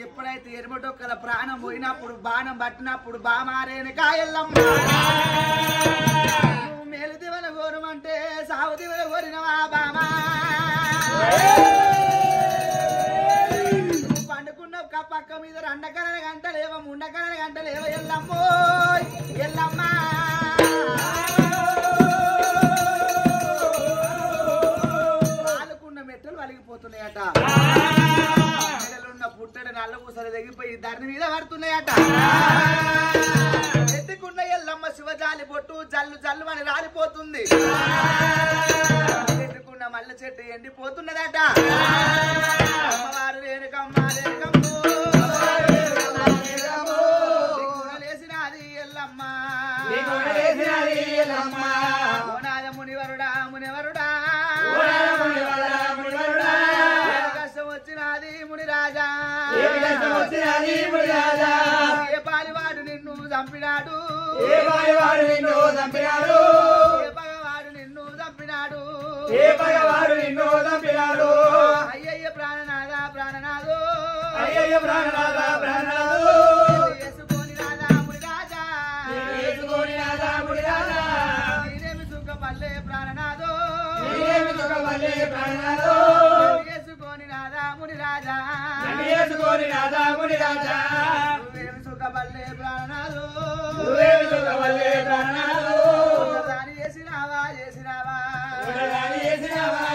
ఎప్పుడైతే ఎరుమటొక్కల ప్రాణం పోయినప్పుడు బాణం పట్టినప్పుడు బామారేనుక ఎల్లమ్మ నువ్వు మేలు దివల కోరమంటే సావు దివల కోరినవా బామా నువ్వు పండుకున్న పక్క మీద రెండకల గంటలేవ ముండకల గంటలేవ ఎల్లమ్మో ఎల్లమ్మ కాలుకున్న మెట్టలు వలిగిపోతున్నాయట పుట్టడు నల్ల పూసలు తెగిపోయి ధరణి మీద పడుతున్నాయట ఎత్తుకున్న ఎల్లమ్మ శివజాలి పొట్టు జల్లు జల్లు అని రాలిపోతుంది ఎత్తుకున్న మల్ల చెట్టు ఎండిపోతున్నదట అమ్మవారు రేణుకమ్మ లేసినది ఎల్లమ్మ ఓనాద మునివరుడా మునివరుడా కష్టం వచ్చినది మునిరాజా ఏ పాలివాడు నిన్ను చంపినాడు ఏ పగవాడు నిన్ను చంపినాడు అయ్యయ్య ప్రాణనాథ ప్రాణనాథో వేసుకొని రాధా మునిరాజా నేనేమి సుఖపల్లె ప్రాణనాథో వేసుకొని రాధా మునిరాజా నువ్వేమి సుఖపల్లె ప్రాణనాథో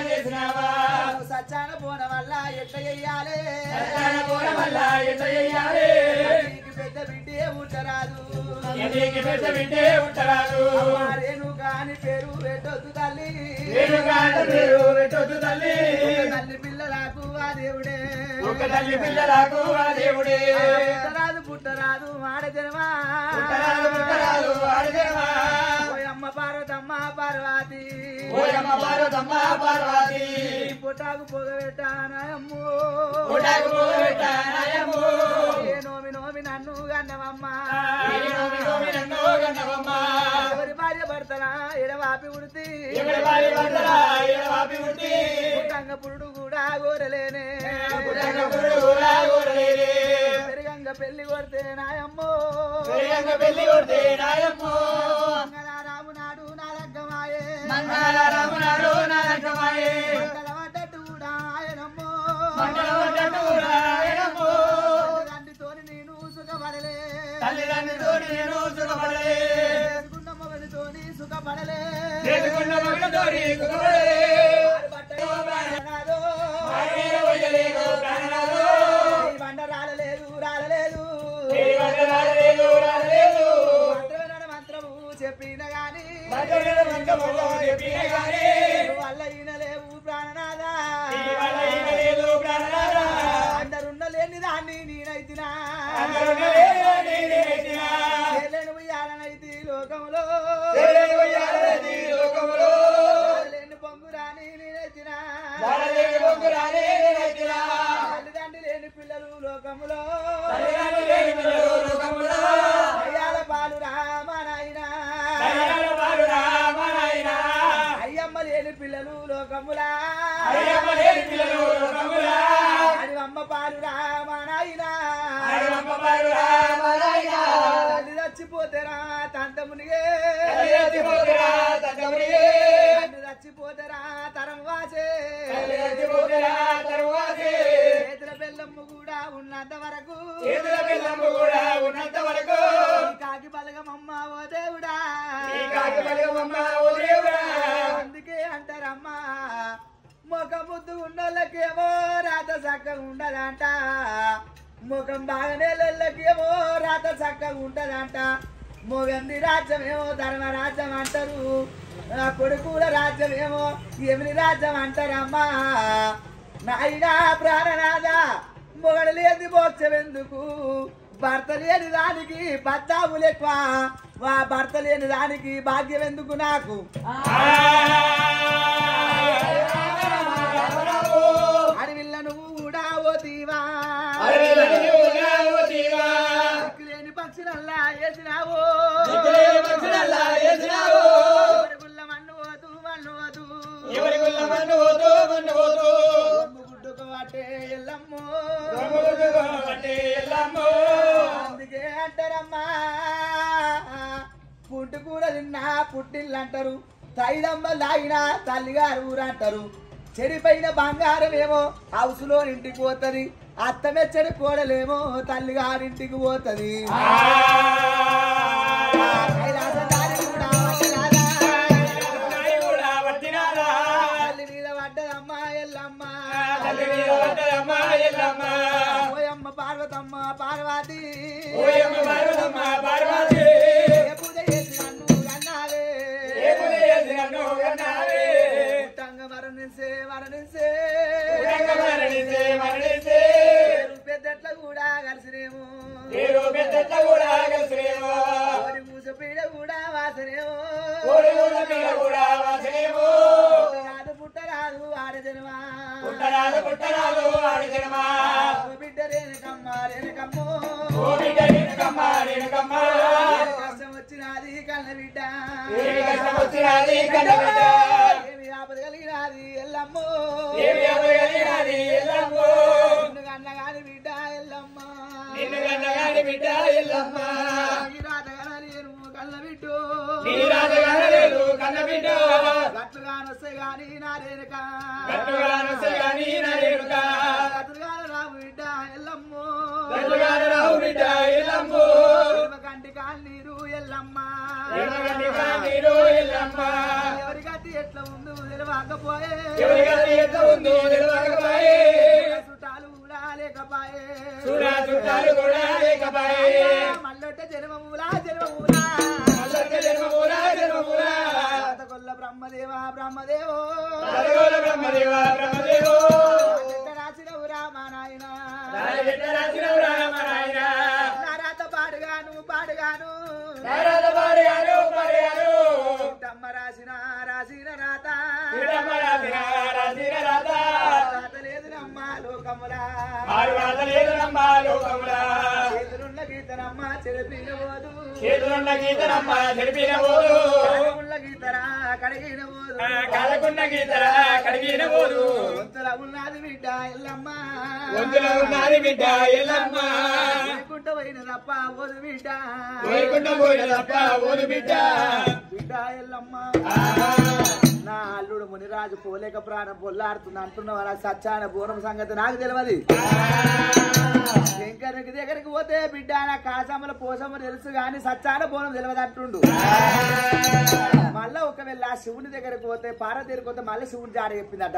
చేసినావా సచ్చాన పోన వల్ల ఎట్ట చెయ్యాలి నీకు పెద్ద బిడ్డే ఉంటరాదు రేణు కాని పేరు పెట్టొద్దు తల్లి తల్లి పిల్లలకు ఆ దేవుడే పుట్టరాదు ఆడజనమా అమ్మ పార్వతమ్మ పార్వతి పుట్టాకు పొగబెట్టానయమ్మో నోమి నన్ను గన్నవమ్మ ఎవరి భార్య భర్తనా ఎడవాపి ఉడితి పుట్టంగ పురుడు కూడా గోరలేనే పెరిగంగ పెళ్లి కొడితే నాయమ్మో మంగళరామునాడు నా లగ్గమాయే మంగళవడ్డట్టు కూడా ఆయనమ్మో తల్లిదండ్రితోని నేను సుఖపడలే చేసుకున్న మొగలితోని సుఖపడలే బండ రాలలేదు మంత్రము చెప్పిన గాని వల్ల ఈనలేవు ప్రాణనాథా అందరున్న లేని దాన్ని నేనైతినా లేని ఉయ్యాలనైతి లోకంలో లేని పొంగురాని నేనైతినా తల్లిదండ్రి లేని పిల్లలు లోకములో అయ్యాల పాలు రామనాయనా అయ్యమ్మ లేని పిల్లలు లోకములా అమ్మ పాలు రామనాయనా తల్లి చచ్చిపోతేరా తంతమునిగే చచ్చిపోతేరా తరం వాసే చేతుల బెల్లమ్ము కూడా ఉన్నంత వరకు కాకి బలగమమ్మ ఓ దేవుడా అందుకే అంటారమ్మా ముఖ ముద్దు ఉన్నోళ్ళకేమో రాత చక్కగా ఉండదంట ముఖం బాగానే లోళ్ళకేమో రాత చక్కగా ఉంటదంట మొగంది రాజ్యమేమో ధర్మరాజ్యం అంటారు కొడుకుల రాజ్యమేమో ఏమిని రాజ్యం అంటారమ్మా నాయనా ప్రాణనాథ మొగడు లేని మోక్షం ఎందుకు భర్త లేని దానికి బద్దాములు ఎక్కువ భర్త లేని దానికి భాగ్యం ఎందుకు నాకు అడవిల్ల నువ్వు కూడా ఓతీవా లేని పక్షులల్లా వేసినావు మన్ను పోతూ గుడ్డుకు పట్టే ఎల్లమ్మో పుట్టు కూర తిన్నా పుట్టిల్లు అంటారు తైదమ్మ లాగిన తల్లిగారు ఊరు అంటారు చెడిపోయిన బంగారం ఏమో హౌసులో ఇంటికి పోతుంది అత్తమెచ్చడి కోడలేమో తల్లిగారింటికి పోతుంది తల్లి మీద పడ్డదమ్మా ఎల్లమ్మ ఓయమ్మ పార్వతమ్మ పార్వతి పూజ చేసి నన్ను కన్నావే మరణించే పెద్దట్ల కూడా కలిసినేమో పూసపీడ కూడా వాసనేమో పుట్టరాదు ఆడజనమా బిడ్డ రేణుకమ్మో కష్టం వచ్చినది కన్న బిడ్డ ఏమి ఆపద కలిగినది ఎల్లమ్మో నిన్ను కన్నగాని బిడ్డ ఎల్లమ్మ నేను కన్న బిడ్డ గట్లుగానొస్తే గాని నా రేణుక గట్లుగాన రావు బిడ్డ ఎల్లమ్మో కంటి కాళ్ళీరు ఎల్లమ్మ ఎవరి గట్టి ఎట్లా ఉందో తెలియకపోయే చుట్టాలు కూడా లేకపాయే మల్లొట్ట జన్మమూలా బ్రహ్మదేవో రాసినవు రామానాయన రాత పాడుగాను తమ్మ రాసిన రాత రాత లేదు నమ్మా లోకములా చేతులున్న గీతనమ్మ చెడిపినబోదు కడిగినబోదు వంతుల ఉన్నది బిడ్డ ఎల్లమ్మ వైకుంఠ పోయిన తప్ప ఓదు బిడ్డ ఎల్లమ్మ నా అల్లుడు మునిరాజు పోలేక ప్రాణం పొల్లాడుతుంది అంటున్న వాళ్ళ సచ్చాన బోనం సంగతి నాకు తెలియదు శంకరునికి దగ్గరికి పోతే బిడ్డ నా కాసమ్మల పోసమ్మ తెలుసు గాని సచ్చాన బోనం తెలియదు అంటుండు మళ్ళా ఒకవేళ శివుని దగ్గరికి పోతే పార్వతి దగ్గరికి పోతే మళ్ళీ శివుని జాడ చెప్పిందట